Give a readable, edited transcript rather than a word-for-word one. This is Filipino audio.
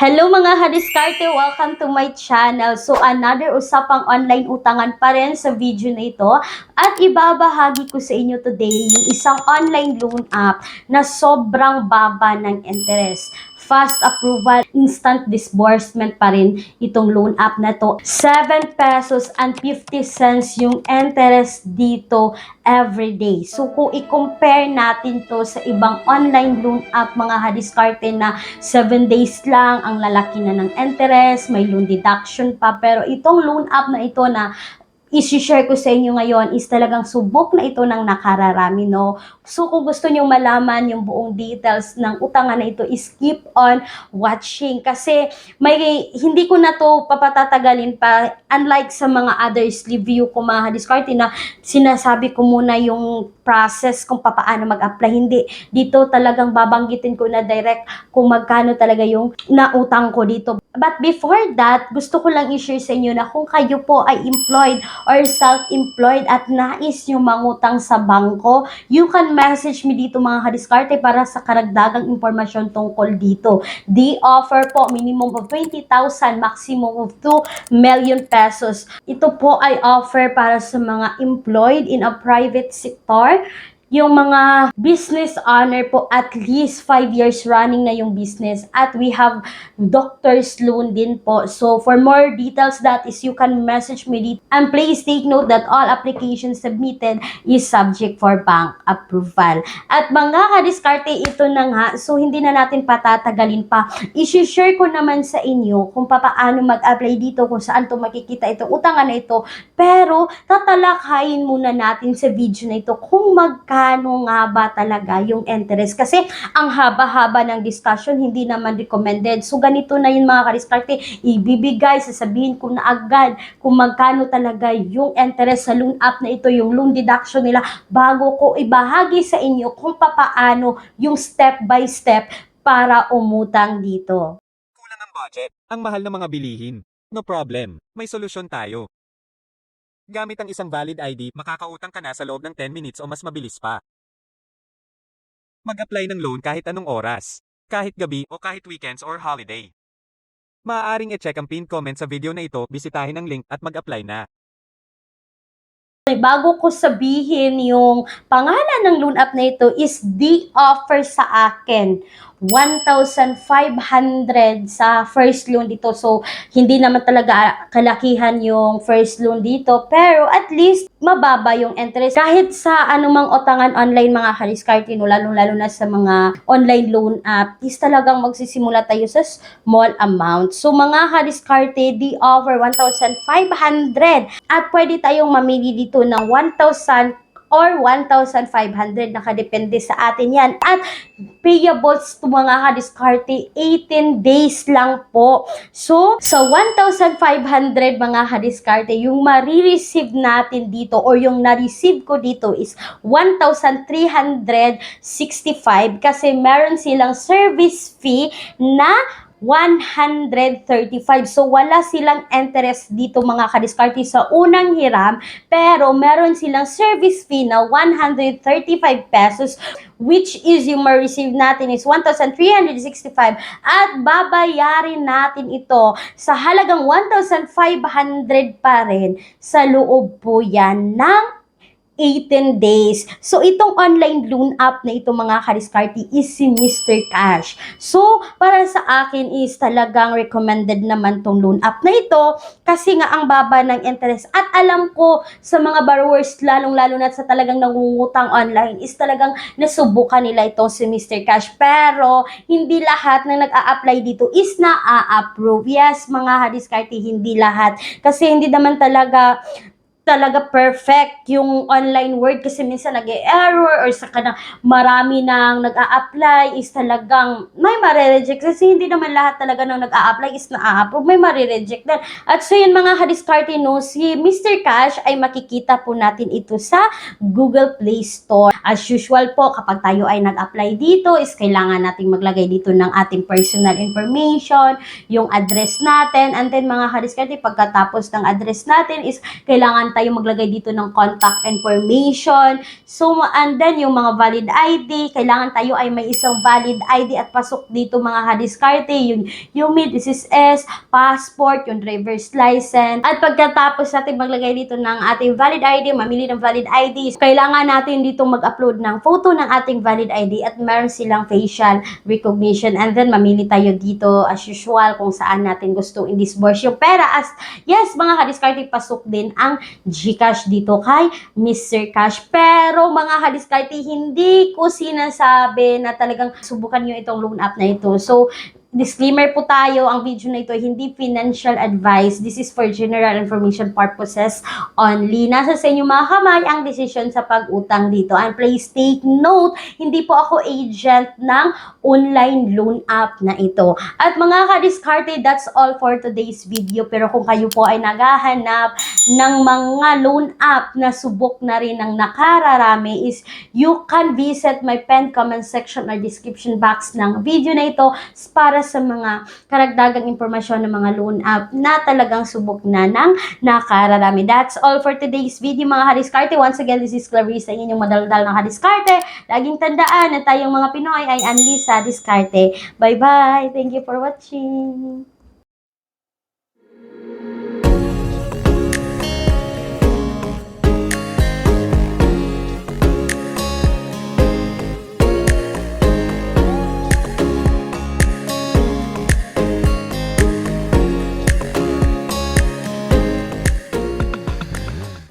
Hello mga hadiskarte! Welcome to my channel. So another usapang online utangan pa rin sa video na ito at ibabahagi ko sa inyo today yung isang online loan app na sobrang baba ng interest. Fast approval, instant disbursement pa rin itong loan app na to. 7 pesos and 50 cents yung interest dito every day. So kung i-compare natin to sa ibang online loan app mga hadiskarte na 7 days lang, ang lalaki na ng interest, may loan deduction pa. Pero itong loan app na ito na isi-share ko sa inyo ngayon is talagang subok na ito ng nakararami, no? So, kung gusto nyo malaman yung buong details ng utangan na ito, is keep on watching. Kasi, hindi ko na to papatatagalin pa. Unlike sa mga others review ko, mga diskarte na sinasabi ko muna yung process kung paano mag-apply. Hindi. Dito talagang babanggitin ko na direct kung magkano talaga yung nautang ko dito. But before that, gusto ko lang i-share sa inyo na kung kayo po ay employed or self-employed at nais nyo mangutang sa bangko, you can message me dito mga kadiskarte para sa karagdagang impormasyon tungkol dito. They offer po minimum of 20,000, maximum of 2 million pesos. Ito po ay offer para sa mga employed in a private sector, yung mga business owner po at least 5 years running na yung business, at we have doctor's loan din po. So for more details that is you can message me dito, and please take note that all applications submitted is subject for bank approval. At mga kadiskarte, ito na nga, so hindi na natin patatagalin pa. I-share ko naman sa inyo kung paano mag-apply dito, kung saan to makikita itong utangan na ito, pero tatalakayin muna natin sa video na ito kung magkano nga ba talaga yung interest. Kasi ang haba-haba ng discussion, hindi naman recommended. So ganito na yun mga kadiskarte, ibibigay, sasabihin ko na agad kung magkano talaga yung interest sa loan app na ito, yung loan deduction nila, bago ko ibahagi sa inyo kung paano yung step by step para umutang dito. Kulang ang budget, ang mahal ng mga bilihin. No problem, may solusyon tayo. Gamit ang isang valid ID, makakautang ka na sa loob ng 10 minutes o mas mabilis pa. Mag-apply ng loan kahit anong oras, kahit gabi o kahit weekends or holiday. Maaaring i-check ang pinned comment sa video na ito, bisitahin ang link at mag-apply na. Bago ko sabihin yung pangalan ng loan app na ito, is the offer sa akin 1,500 sa first loan dito. So, hindi naman talaga kalakihan yung first loan dito, pero at least mababa yung interest. Kahit sa anumang utangan online mga kadiskarte, no, lalo na sa mga online loan app, is talagang magsisimula tayo sa small amount. So, mga kadiskarte, the offer 1,500 at pwede tayong mamili dito ng 1,000 or 1,500, nakadepende sa atin yan. At payables to mga kadiskarte, 18 days lang po. So, sa 1,500 mga kadiskarte, yung marireceive natin dito or yung na-receive ko dito is 1,365 kasi meron silang service fee na 135. So, wala silang interest dito mga kadiskarte sa unang hiram, pero meron silang service fee na 135 pesos, which is yung ma-receive natin is 1,365 at babayarin natin ito sa halagang 1,500 pa rin sa loob po yan ng 18 days. So, itong online loan app na ito mga kadiskarte is si Mr. Cash. So, para sa akin is talagang recommended naman tong loan app na ito kasi nga ang baba ng interest. At alam ko sa mga borrowers, lalong-lalo na sa talagang nangungutang online, is talagang nasubukan nila itong si Mr. Cash. Pero, hindi lahat na nag-a-apply dito is na-a-approve. Yes, mga kadiskarte, hindi lahat. Kasi hindi naman talaga perfect yung online world, kasi minsan nag-e-error or sa kanang marami nang nag-a-apply is talagang may mare-reject kasi hindi naman lahat talaga nang nag-a-apply is na-a-approve, may mare-reject din. At so yun mga kadiskarte, no, si Mr. Cash ay makikita po natin ito sa Google Play Store. As usual po, kapag tayo ay nag-apply dito is kailangan nating maglagay dito ng ating personal information, yung address natin, and then mga kadiskarte, pagkatapos ng address natin is kailangan tayo maglagay dito ng contact information. So, and then yung mga valid ID, kailangan tayo ay may isang valid ID at pasok dito mga kadiskarte, yung UMID, SSS, passport, yung driver's license. At pagkatapos natin maglagay dito ng ating valid ID, mamili ng valid ID, kailangan natin dito mag-upload ng photo ng ating valid ID at meron silang facial recognition. And then, mamili tayo dito as usual kung saan natin gusto i-disburse yung pera. As yes, mga kadiskarte, pasok din ang GCash dito kay Mr. Cash. Pero mga kadiskarte, hindi ko sinasabi na talagang subukan nyo itong loan app na ito. So, disclaimer po tayo, ang video na ito hindi financial advice. This is for general information purposes only. Nasa sa inyo mga kamay ang desisyon sa pag-utang dito. And please take note, hindi po ako agent ng online loan app na ito. At mga kadiskarte, that's all for today's video. Pero kung kayo po ay naghahanap ng mga loan app na subok na rin ng nakararami, is you can visit my pinned comment section or description box ng video na ito para sa mga karagdagang impormasyon ng mga loan app na talagang subok na ng nakararami. That's all for today's video mga kadiskarte. Once again, this is Clarissa, inyong madaldal na kadiskarte. Laging tandaan na tayong mga Pinoy ay unli sa diskarte. Bye-bye! Thank you for watching!